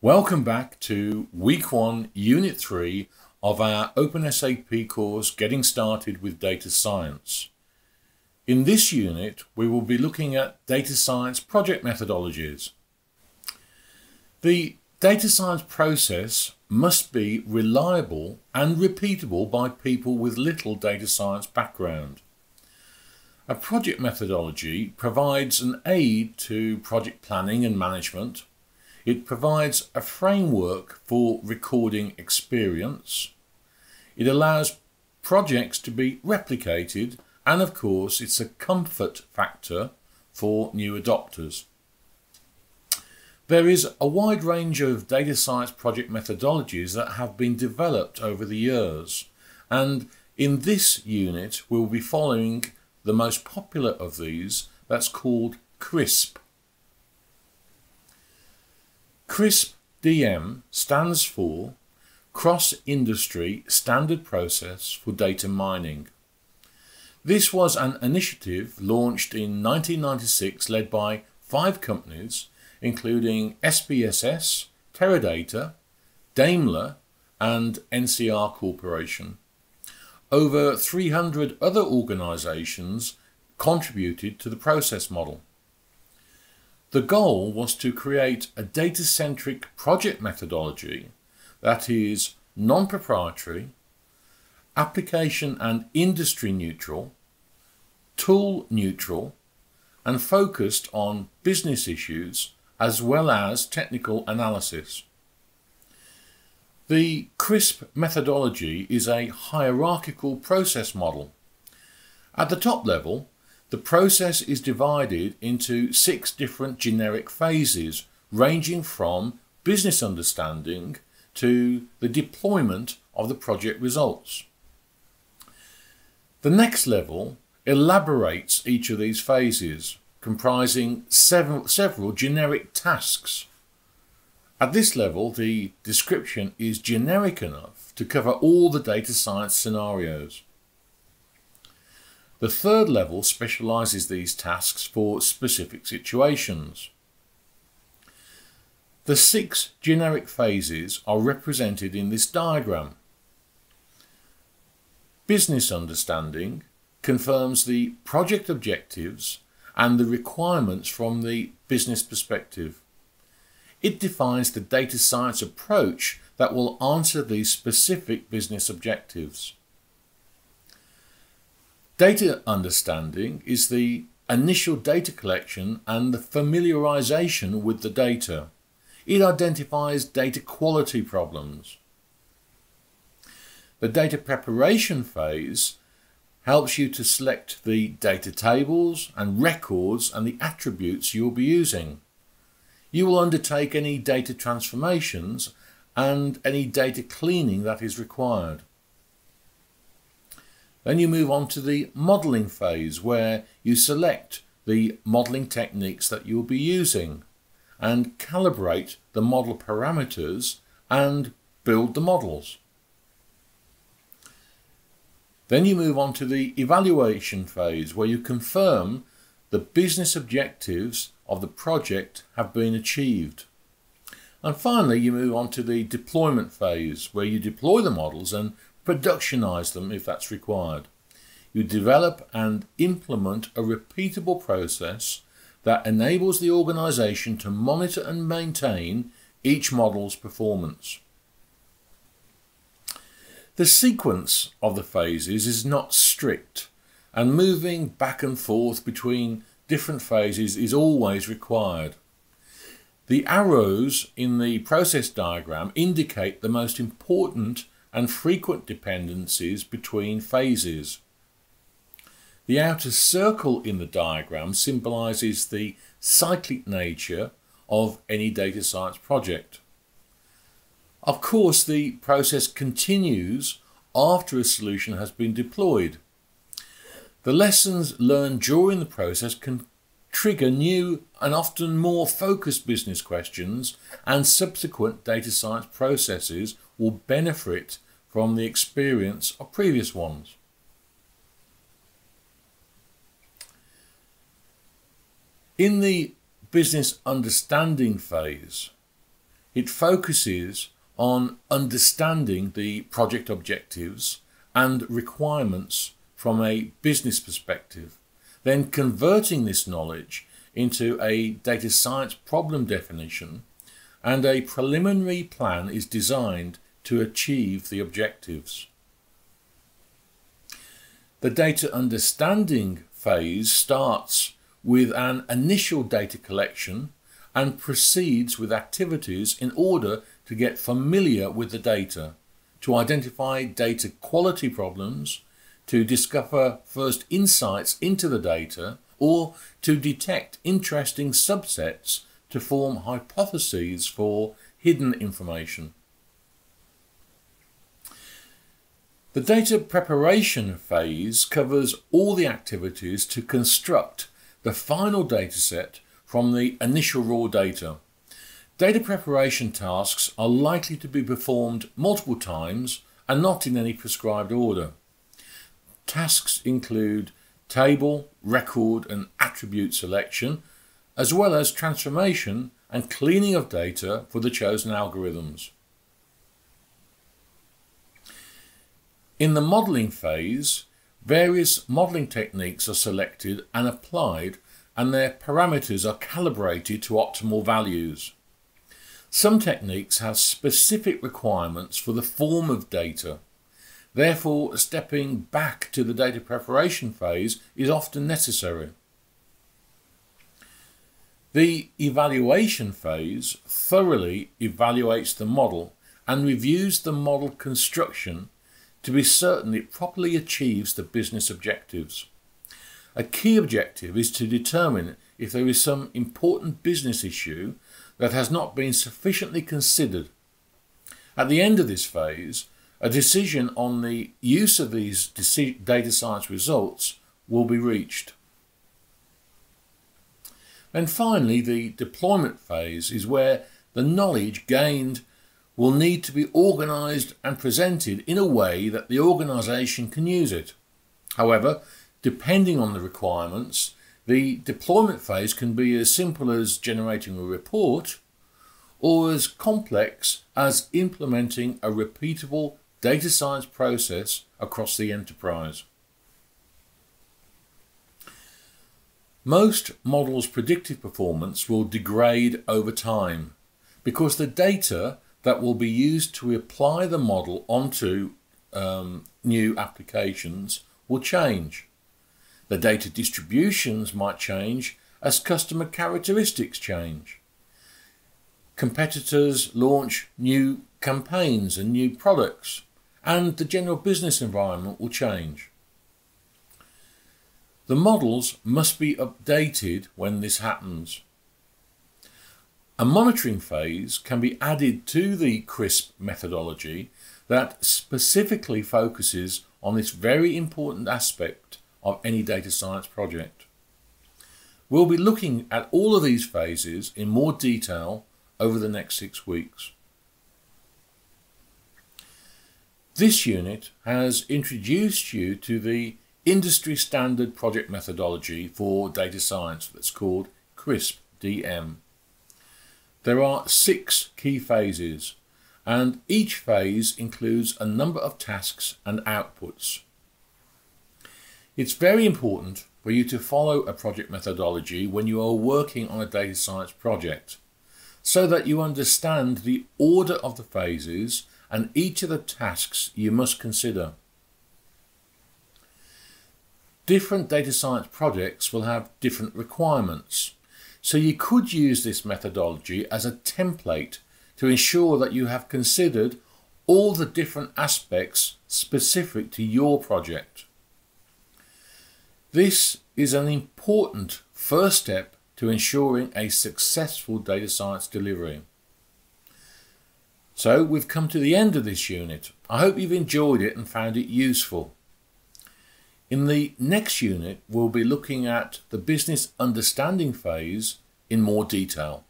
Welcome back to Week 1, Unit 3 of our OpenSAP course, Getting Started with Data Science. In this unit, we will be looking at data science project methodologies. The data science process must be reliable and repeatable by people with little data science background. A project methodology provides an aid to project planning and management. It provides a framework for recording experience. It allows projects to be replicated, and of course it's a comfort factor for new adopters. There is a wide range of data science project methodologies that have been developed over the years, and in this unit we'll be following the most popular of these, that's called CRISP. CRISP-DM stands for Cross-Industry Standard Process for Data Mining. This was an initiative launched in 1996 led by 5 companies, including SPSS, Teradata, Daimler and NCR Corporation. Over 300 other organisations contributed to the process model. The goal was to create a data-centric project methodology that is non-proprietary, application and industry neutral, tool neutral, and focused on business issues as well as technical analysis. The CRISP methodology is a hierarchical process model. At the top level, the process is divided into 6 different generic phases, ranging from business understanding to the deployment of the project results. The next level elaborates each of these phases, comprising several generic tasks. At this level, the description is generic enough to cover all the data science scenarios. The third level specialises these tasks for specific situations. The 6 generic phases are represented in this diagram. Business understanding confirms the project objectives and the requirements from the business perspective. It defines the data science approach that will answer these specific business objectives. Data understanding is the initial data collection and the familiarization with the data. It identifies data quality problems. The data preparation phase helps you to select the data tables and records and the attributes you'll be using. You will undertake any data transformations and any data cleaning that is required. Then you move on to the modelling phase, where you select the modelling techniques that you'll be using and calibrate the model parameters and build the models. Then you move on to the evaluation phase, where you confirm the business objectives of the project have been achieved. And finally, you move on to the deployment phase, where you deploy the models and productionize them if that's required. You develop and implement a repeatable process that enables the organization to monitor and maintain each model's performance. The sequence of the phases is not strict, and moving back and forth between different phases is always required. The arrows in the process diagram indicate the most important and frequent dependencies between phases. The outer circle in the diagram symbolises the cyclic nature of any data science project. Of course, the process continues after a solution has been deployed. The lessons learned during the process can trigger new and often more focused business questions, and subsequent data science processes will benefit from the experience of previous ones. In the business understanding phase, It focuses on understanding the project objectives and requirements from a business perspective, then converting this knowledge into a data science problem definition, and a preliminary plan is designed to achieve the objectives. The data understanding phase starts with an initial data collection and proceeds with activities in order to get familiar with the data, to identify data quality problems, to discover first insights into the data, or to detect interesting subsets to form hypotheses for hidden information. The data preparation phase covers all the activities to construct the final dataset from the initial raw data. Data preparation tasks are likely to be performed multiple times and not in any prescribed order. Tasks include table, record and attribute selection, as well as transformation and cleaning of data for the chosen algorithms. In the modelling phase, various modelling techniques are selected and applied, and their parameters are calibrated to optimal values. Some techniques have specific requirements for the form of data. Therefore, stepping back to the data preparation phase is often necessary. The evaluation phase thoroughly evaluates the model and reviews the model construction to be certain it properly achieves the business objectives. A key objective is to determine if there is some important business issue that has not been sufficiently considered. At the end of this phase, a decision on the use of these data science results will be reached. And finally, the deployment phase is where the knowledge gained will need to be organised and presented in a way that the organisation can use it. However, depending on the requirements, the deployment phase can be as simple as generating a report or as complex as implementing a repeatable data science process across the enterprise. Most models' predictive performance will degrade over time because the data that will be used to apply the model onto new applications will change. The data distributions might change as customer characteristics change. Competitors launch new campaigns and new products, and the general business environment will change. The models must be updated when this happens. A monitoring phase can be added to the CRISP methodology that specifically focuses on this very important aspect of any data science project. We'll be looking at all of these phases in more detail over the next 6 weeks. This unit has introduced you to the industry standard project methodology for data science that's called CRISP-DM. There are 6 key phases, and each phase includes a number of tasks and outputs. It's very important for you to follow a project methodology when you are working on a data science project, so that you understand the order of the phases and each of the tasks you must consider. Different data science projects will have different requirements, so you could use this methodology as a template to ensure that you have considered all the different aspects specific to your project. This is an important first step to ensuring a successful data science delivery. So we've come to the end of this unit. I hope you've enjoyed it and found it useful. In the next unit, we'll be looking at the business understanding phase in more detail.